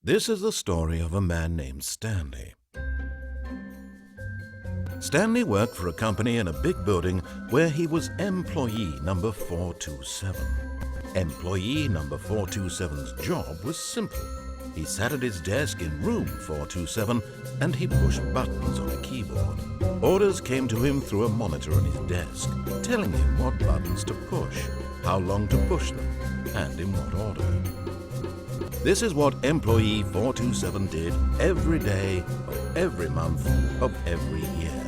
This is the story of a man named Stanley. Stanley worked for a company in a big building where he was employee number 427. Employee number 427's job was simple. He sat at his desk in room 427 and he pushed buttons on a keyboard. Orders came to him through a monitor on his desk, telling him what buttons to push, how long to push them, and in what order. This is what employee 427 did every day of every month of every year.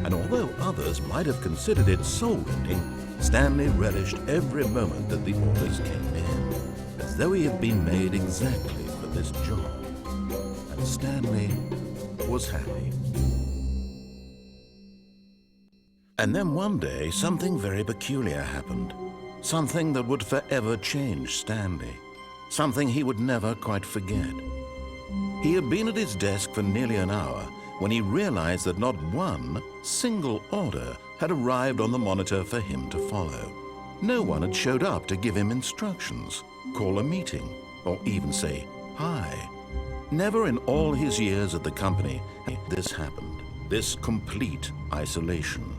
And although others might have considered it soul-rending, Stanley relished every moment that the orders came in, as though he had been made exactly for this job. And Stanley was happy. And then one day, something very peculiar happened. Something that would forever change Stanley. Something he would never quite forget. He had been at his desk for nearly an hour when he realized that not one single order had arrived on the monitor for him to follow. No one had showed up to give him instructions, call a meeting, or even say hi. Never in all his years at the company this happened, this complete isolation.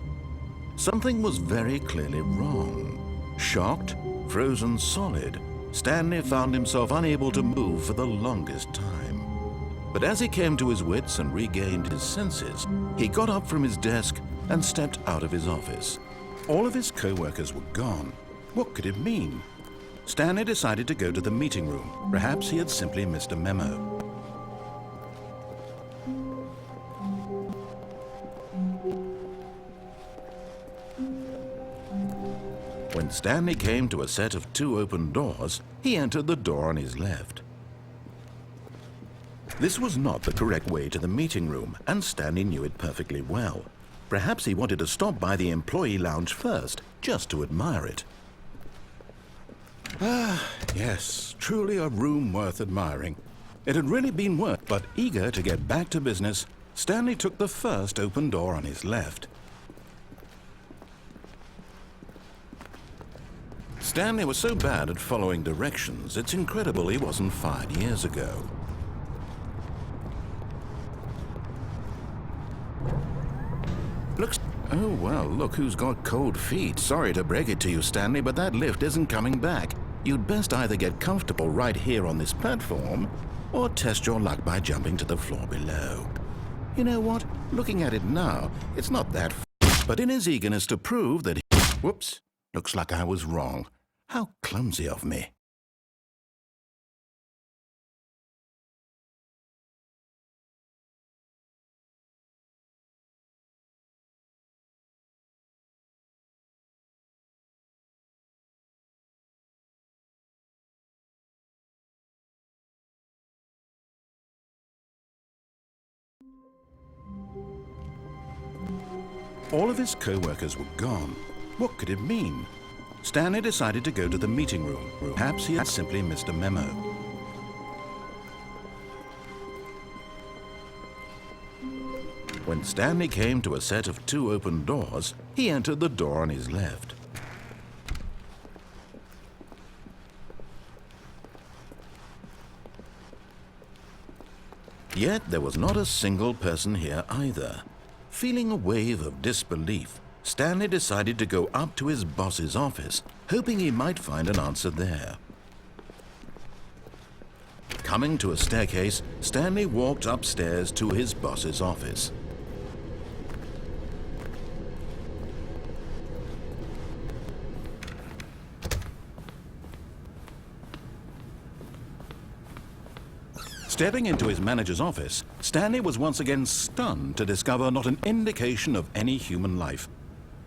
Something was very clearly wrong. Shocked, frozen solid, Stanley found himself unable to move for the longest time. But as he came to his wits and regained his senses, he got up from his desk and stepped out of his office. All of his co-workers were gone. What could it mean? Stanley decided to go to the meeting room. Perhaps he had simply missed a memo. When Stanley came to a set of 2 open doors, he entered the door on his left. This was not the correct way to the meeting room, and Stanley knew it perfectly well. Perhaps he wanted to stop by the employee lounge first, just to admire it. Ah, yes, truly a room worth admiring. It had really been worth, but eager to get back to business, Stanley took the first open door on his left. Stanley was so bad at following directions, it's incredible he wasn't fired years ago. Oh, well, look who's got cold feet. Sorry to break it to you, Stanley, but that lift isn't coming back. You'd best either get comfortable right here on this platform, or test your luck by jumping to the floor below. You know what? Looking at it now, it's not that but in his eagerness to prove that he... Whoops, looks like I was wrong. How clumsy of me. All of his co-workers were gone. What could it mean? Stanley decided to go to the meeting room. Perhaps he had simply missed a memo. When Stanley came to a set of 2 open doors, he entered the door on his left. Yet there was not a single person here either. Feeling a wave of disbelief, Stanley decided to go up to his boss's office, hoping he might find an answer there. Coming to a staircase, Stanley walked upstairs to his boss's office. Stepping into his manager's office, Stanley was once again stunned to discover not an indication of any human life.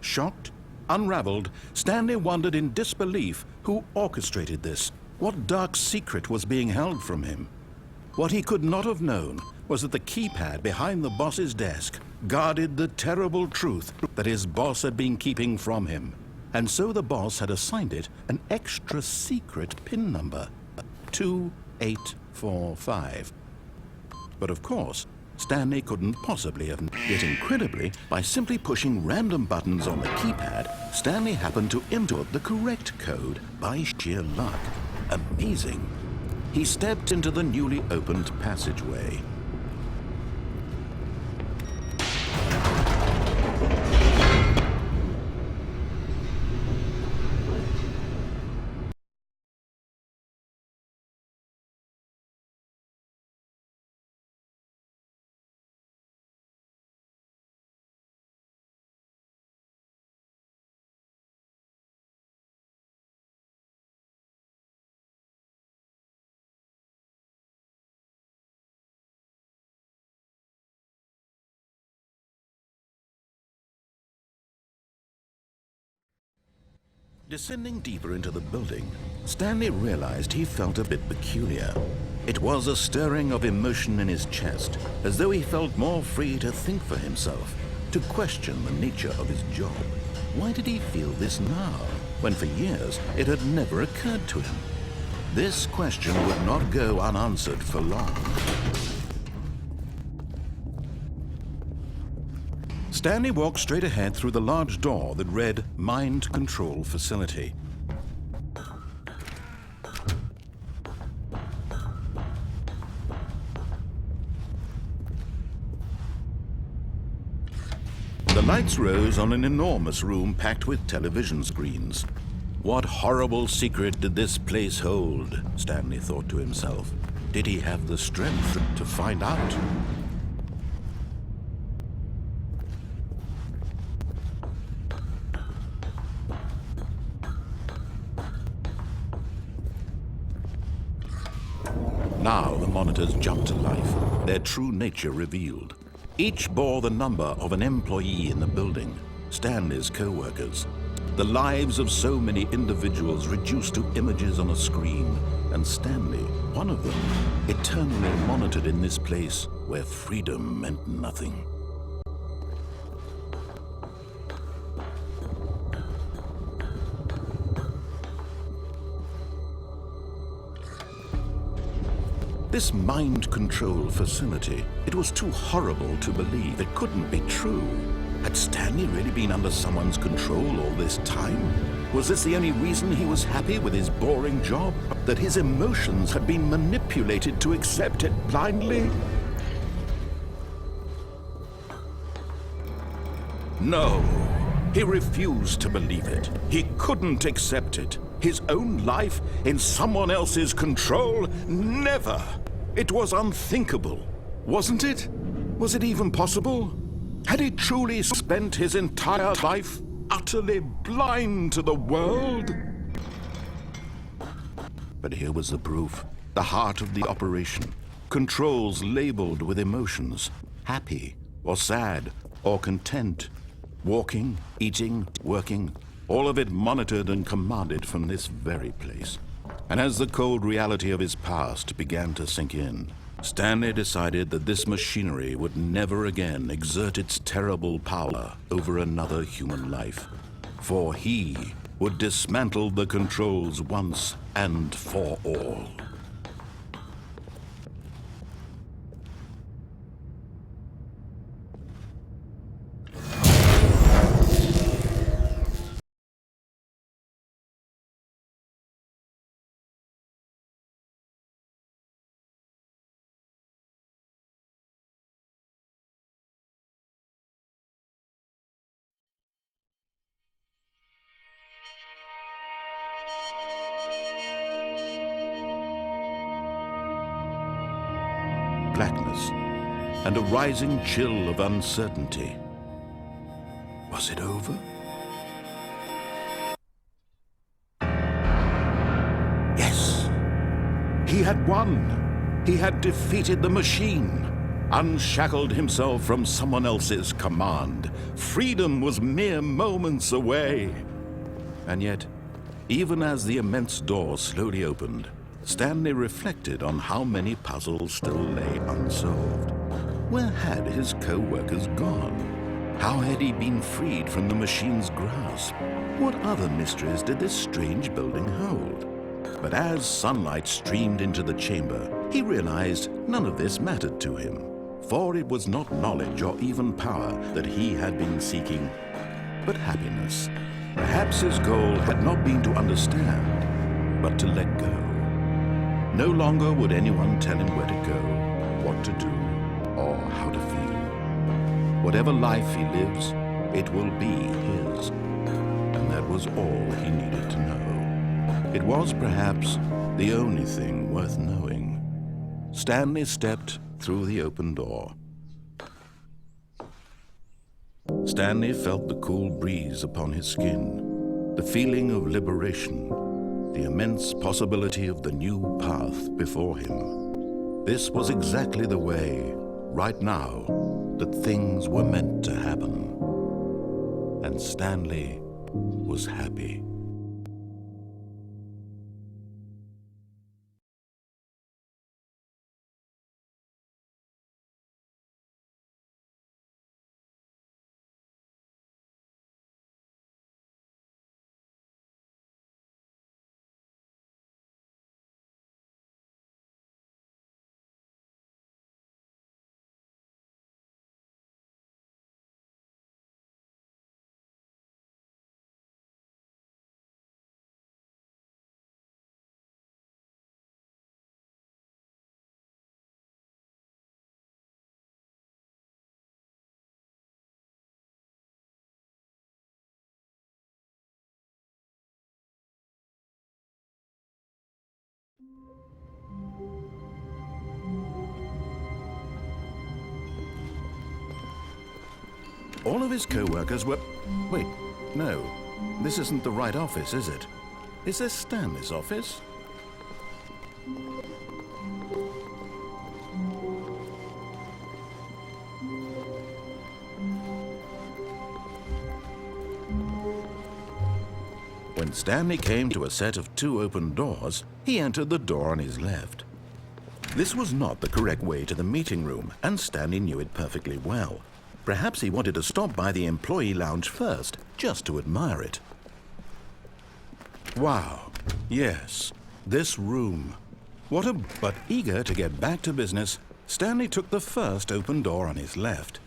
Shocked, unraveled, Stanley wondered in disbelief who orchestrated this, what dark secret was being held from him. What he could not have known was that the keypad behind the boss's desk guarded the terrible truth that his boss had been keeping from him. And so the boss had assigned it an extra secret PIN number, 2845. But of course, Stanley couldn't possibly have. Yet incredibly, by simply pushing random buttons on the keypad, Stanley happened to input the correct code by sheer luck. Amazing. He stepped into the newly opened passageway. Descending deeper into the building, Stanley realized he felt a bit peculiar. It was a stirring of emotion in his chest, as though he felt more free to think for himself, to question the nature of his job. Why did he feel this now, when for years it had never occurred to him? This question would not go unanswered for long. Stanley walked straight ahead through the large door that read Mind Control Facility. The lights rose on an enormous room packed with television screens. What horrible secret did this place hold? Stanley thought to himself. Did he have the strength to find out? Now the monitors jumped to life, their true nature revealed. Each bore the number of an employee in the building, Stanley's co-workers. The lives of so many individuals reduced to images on a screen, and Stanley, one of them, eternally monitored in this place where freedom meant nothing. This mind control facility, it was too horrible to believe. It couldn't be true. Had Stanley really been under someone's control all this time? Was this the only reason he was happy with his boring job? That his emotions had been manipulated to accept it blindly? No, he refused to believe it. He couldn't accept it. His own life in someone else's control? Never! It was unthinkable, wasn't it? Was it even possible? Had he truly spent his entire life utterly blind to the world? But here was the proof, the heart of the operation. Controls labeled with emotions, happy or sad or content. Walking, eating, working, all of it monitored and commanded from this very place. And as the cold reality of his past began to sink in, Stanley decided that this machinery would never again exert its terrible power over another human life. For he would dismantle the controls once and for all. blackness and a rising chill of uncertainty. Was it over? Yes! He had won! He had defeated the machine, unshackled himself from someone else's command. Freedom was mere moments away. And yet, even as the immense door slowly opened, Stanley reflected on how many puzzles still lay unsolved. Where had his co-workers gone? How had he been freed from the machine's grasp? What other mysteries did this strange building hold? But as sunlight streamed into the chamber, he realized none of this mattered to him, for it was not knowledge or even power that he had been seeking, but happiness. Perhaps his goal had not been to understand, but to let go. No longer would anyone tell him where to go, what to do, or how to feel. Whatever life he lives, it will be his. And that was all he needed to know. It was perhaps the only thing worth knowing. Stanley stepped through the open door. Stanley felt the cool breeze upon his skin, the feeling of liberation, the immense possibility of the new path before him. This was exactly the way, right now, that things were meant to happen. And Stanley was happy. All of his co-workers were... Wait, no. This isn't the right office, is it? Is this Stanley's office? When Stanley came to a set of 2 open doors, he entered the door on his left. This was not the correct way to the meeting room, and Stanley knew it perfectly well. Perhaps he wanted to stop by the employee lounge first, just to admire it. Wow, yes, this room. But eager to get back to business, Stanley took the first open door on his left.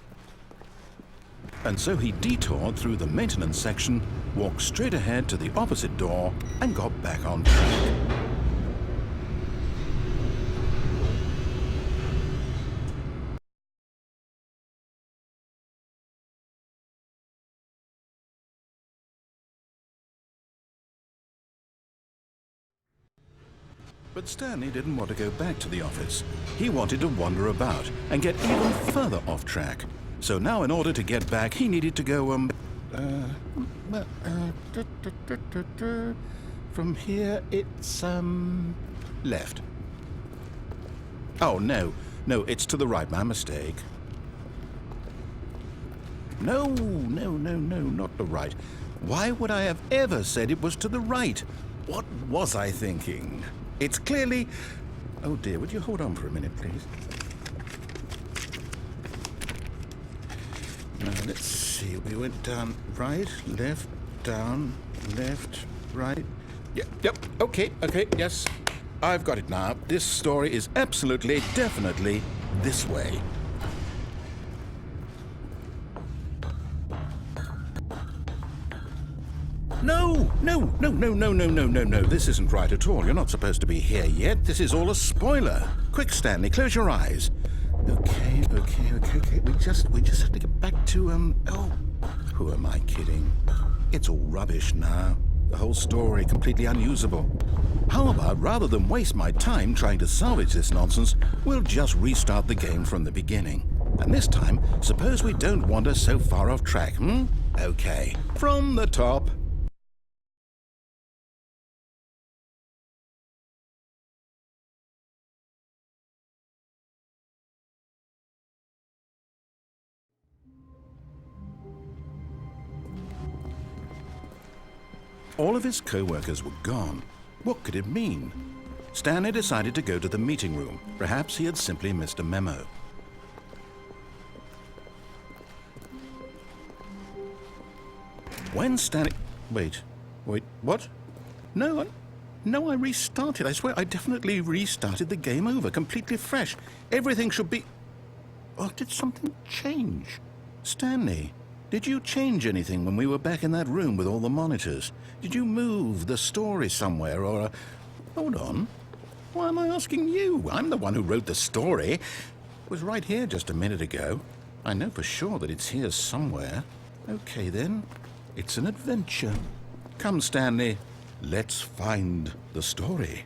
And so he detoured through the maintenance section, walked straight ahead to the opposite door, and got back on track. But Stanley didn't want to go back to the office. He wanted to wander about and get even further off track. So now in order to get back, he needed to go, from here, it's, left. Oh, no, it's to the right, my mistake. No, not the right. Why would I have ever said it was to the right? What was I thinking? It's clearly... Oh dear, would you hold on for a minute, please? Now, let's see, we went down right, left, down, left, right. Yep, okay, yes. I've got it now. This story is absolutely, definitely this way. No. This isn't right at all. You're not supposed to be here yet. This is all a spoiler. Quick, Stanley, close your eyes. Okay. We just have to get back to, oh, who am I kidding? It's all rubbish now. The whole story completely unusable. How about, rather than waste my time trying to salvage this nonsense, we'll just restart the game from the beginning. And this time, suppose we don't wander so far off track, hmm? Okay, from the top. All of his co-workers were gone. What could it mean? Stanley decided to go to the meeting room. Perhaps he had simply missed a memo. When Stanley... Wait, what? No, I restarted. I swear, I definitely restarted the game over, completely fresh. Everything should be... Oh, did something change? Stanley, did you change anything when we were back in that room with all the monitors? Did you move the story somewhere, or... Hold on. Why am I asking you? I'm the one who wrote the story. It was right here just a minute ago. I know for sure that it's here somewhere. Okay, then. It's an adventure. Come, Stanley. Let's find the story.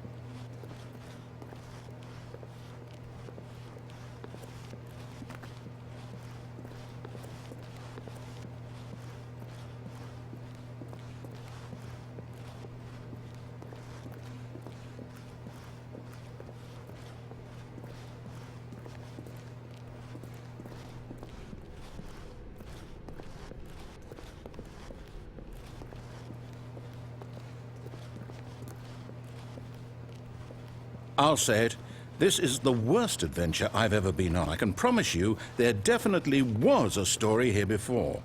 I'll say it. This is the worst adventure I've ever been on. I can promise you there definitely was a story here before.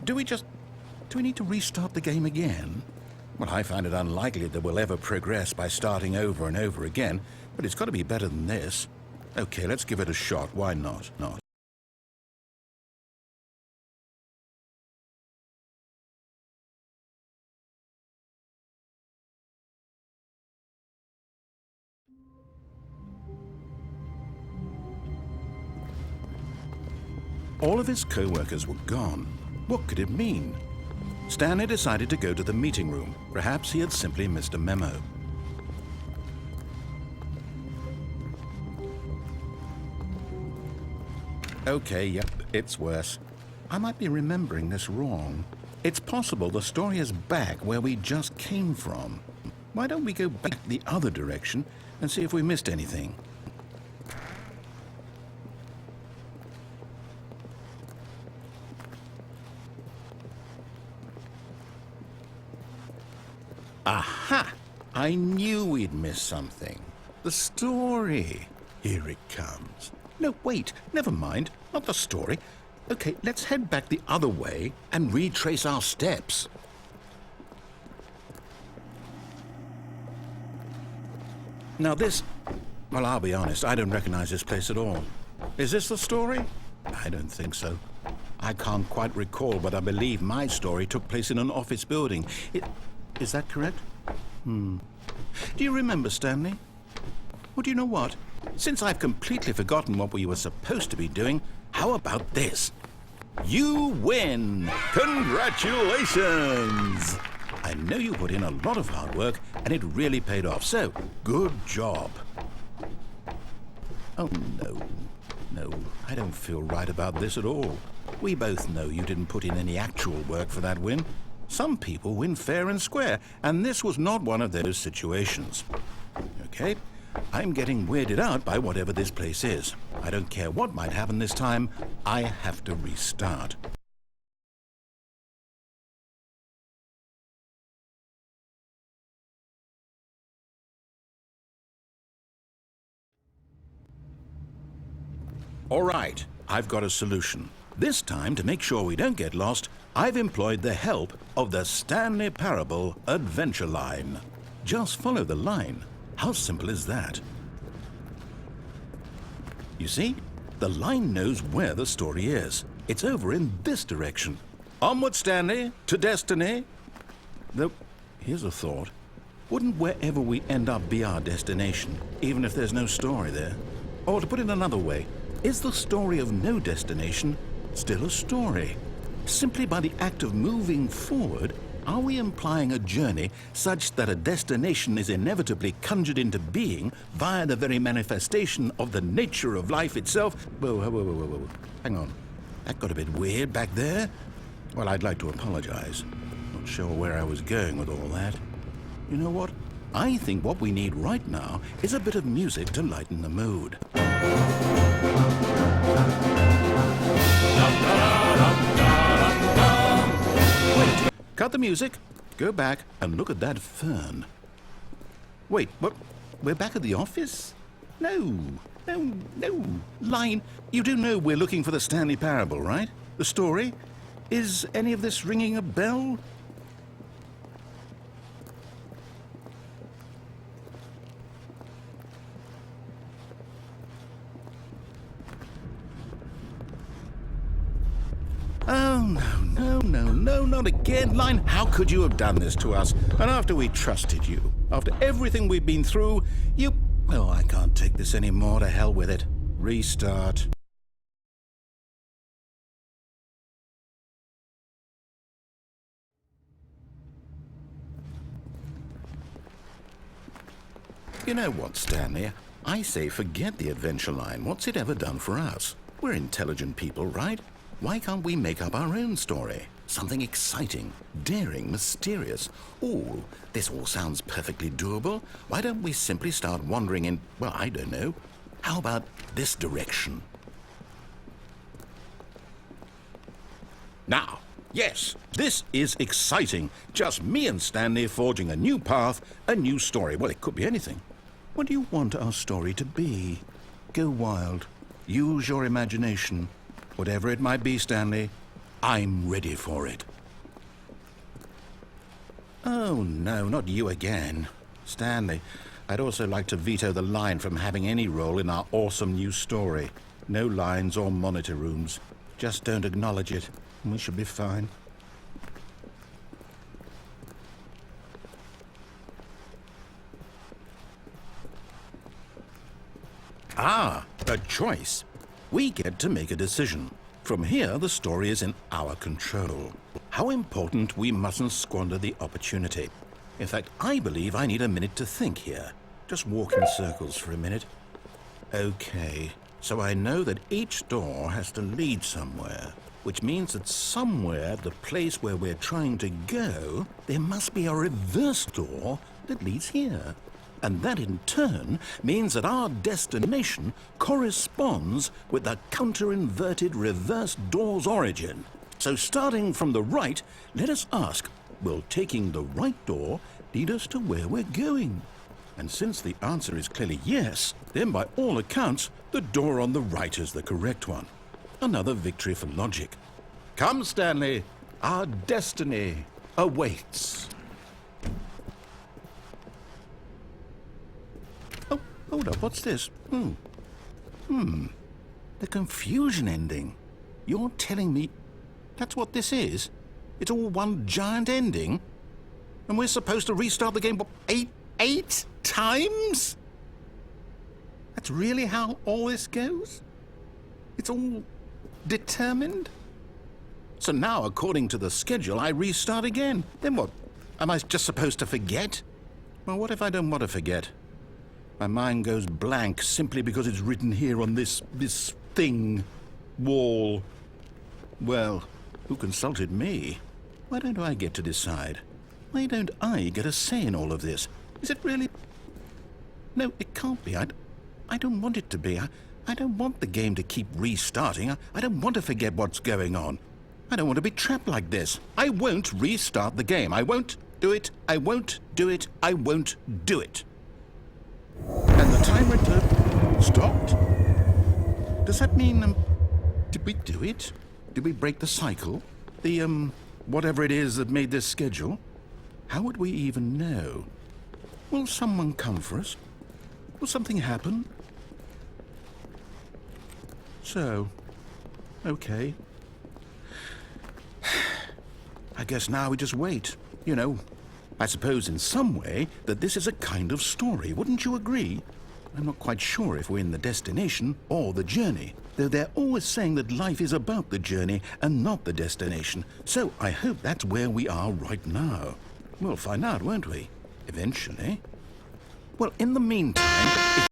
Do we need to restart the game again? Well, I find it unlikely that we'll ever progress by starting over and over again, but it's got to be better than this. Okay, let's give it a shot. Why not? All of his co-workers were gone. What could it mean? Stanley decided to go to the meeting room. Perhaps he had simply missed a memo. Okay, yep, it's worse. I might be remembering this wrong. It's possible the story is back where we just came from. Why don't we go back the other direction and see if we missed anything? Aha! I knew we'd missed something. The story. Here it comes. No, wait, never mind. Not the story. Okay, let's head back the other way and retrace our steps. Now this... Well, I'll be honest, I don't recognize this place at all. Is this the story? I don't think so. I can't quite recall, but I believe my story took place in an office building. Is that correct? Do you remember, Stanley? Well, do you know what? Since I've completely forgotten what we were supposed to be doing, how about this? You win! Congratulations! I know you put in a lot of hard work, and it really paid off, so good job. Oh, no, I don't feel right about this at all. We both know you didn't put in any actual work for that win. Some people win fair and square, and this was not one of those situations. Okay, I'm getting weirded out by whatever this place is. I don't care what might happen this time, I have to restart. All right, I've got a solution. This time, to make sure we don't get lost, I've employed the help of the Stanley Parable adventure line. Just follow the line. How simple is that? You see, the line knows where the story is. It's over in this direction. Onward, Stanley, to destiny. Though, here's a thought. Wouldn't wherever we end up be our destination, even if there's no story there? Or to put it another way, is the story of no destination still a story? Simply by the act of moving forward, Are we implying a journey such that a destination is inevitably conjured into being via the very manifestation of the nature of life itself? Whoa, whoa, whoa, whoa, whoa. Hang on. That got a bit weird back there. Well, I'd like to apologize. Not sure where I was going with all that. You know what? I think what we need right now is a bit of music to lighten the mood. Wait, cut the music, go back and look at that fern. Wait, what? We're back at the office? No. Line, you do know we're looking for the Stanley Parable, right? The story? Is any of this ringing a bell? Oh, no, not again. Line, how could you have done this to us? And after we trusted you, after everything we've been through, you... Well, I can't take this anymore. To hell with it. Restart. You know what, Stanley? I say forget the adventure line. What's it ever done for us? We're intelligent people, right? Why can't we make up our own story? Something exciting, daring, mysterious. Oh, this all sounds perfectly doable. Why don't we simply start wandering in, well, I don't know. How about this direction? Now, yes, this is exciting. Just me and Stanley forging a new path, a new story. Well, it could be anything. What do you want our story to be? Go wild. Use your imagination. Whatever it might be, Stanley, I'm ready for it. Oh, no, not you again. Stanley, I'd also like to veto the line from having any role in our awesome new story. No lines or monitor rooms. Just don't acknowledge it, and we should be fine. Ah, a choice. We get to make a decision. From here, the story is in our control. How important we mustn't squander the opportunity. In fact, I believe I need a minute to think here. Just walk in circles for a minute. Okay, so I know that each door has to lead somewhere, which means that somewhere, the place where we're trying to go, there must be a reverse door that leads here. And that in turn means that our destination corresponds with the counter-inverted reverse door's origin. So starting from the right, let us ask, will taking the right door lead us to where we're going? And since the answer is clearly yes, then by all accounts, the door on the right is the correct one. Another victory for logic. Come, Stanley, our destiny awaits. Hold up, what's this? The confusion ending. You're telling me that's what this is? It's all one giant ending? And we're supposed to restart the game, what, eight times? That's really how all this goes? It's all determined? So now, according to the schedule, I restart again. Then what? Am I just supposed to forget? Well, what if I don't want to forget? My mind goes blank simply because it's written here on this thing, wall. Well, who consulted me? Why don't I get to decide? Why don't I get a say in all of this? Is it really... No, it can't be. I don't want it to be. I don't want the game to keep restarting. I don't want to forget what's going on. I don't want to be trapped like this. I won't restart the game. I won't do it. I won't do it. I won't do it. And the timer stopped? Does that mean, did we do it? Did we break the cycle? The, whatever it is that made this schedule? How would we even know? Will someone come for us? Will something happen? So, okay. I guess now we just wait, you know. I suppose in some way that this is a kind of story, wouldn't you agree? I'm not quite sure if we're in the destination or the journey, though they're always saying that life is about the journey and not the destination. So I hope that's where we are right now. We'll find out, won't we? Eventually. Well, in the meantime...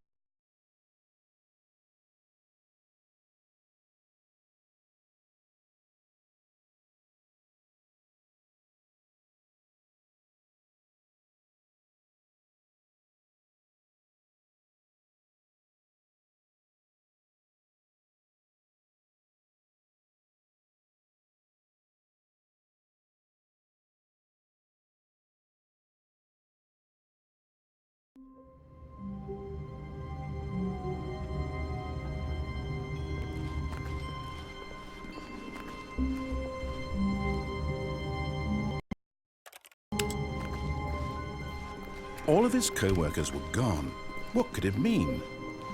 All of his co-workers were gone. What could it mean?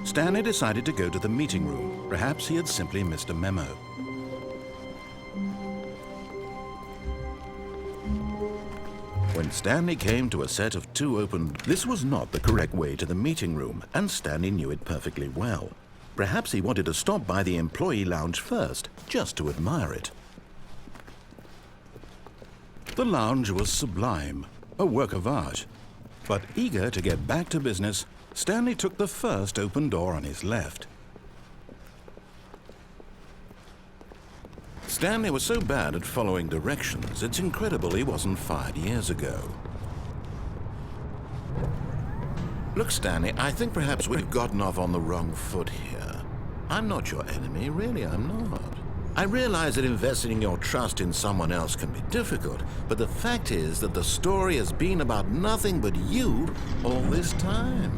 Stanley decided to go to the meeting room. Perhaps he had simply missed a memo. When Stanley came to a set of 2 open... This was not the correct way to the meeting room, and Stanley knew it perfectly well. Perhaps he wanted to stop by the employee lounge first, just to admire it. The lounge was sublime, a work of art. But eager to get back to business, Stanley took the first open door on his left. Stanley was so bad at following directions, it's incredible he wasn't fired years ago. Look, Stanley, I think perhaps we've gotten off on the wrong foot here. I'm not your enemy, really, I'm not. I realize that investing your trust in someone else can be difficult, but the fact is that the story has been about nothing but you all this time.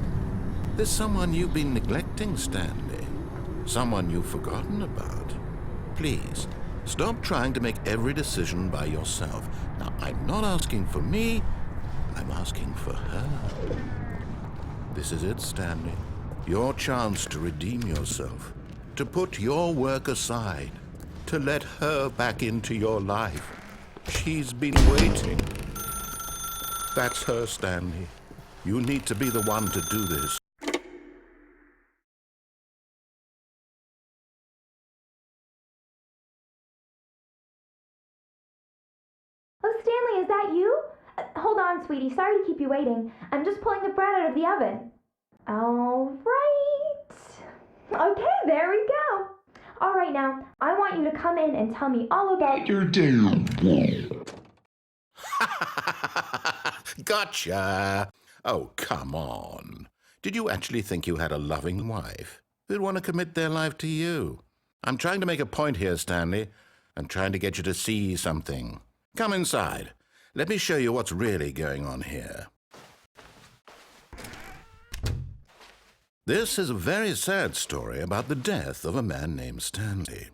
There's someone you've been neglecting, Stanley. Someone you've forgotten about. Please, stop trying to make every decision by yourself. Now, I'm not asking for me, I'm asking for her. This is it, Stanley. Your chance to redeem yourself, to put your work aside, to let her back into your life. She's been waiting. That's her, Stanley. You need to be the one to do this. Oh, Stanley, is that you? Hold on, sweetie. Sorry to keep you waiting. I'm just pulling the bread out of the oven. All right. Okay, there we go. All right, now, I want you to come in and tell me all about your day. Gotcha! Oh, come on. Did you actually think you had a loving wife who'd want to commit their life to you? I'm trying to make a point here, Stanley. I'm trying to get you to see something. Come inside. Let me show you what's really going on here. This is a very sad story about the death of a man named Stanley.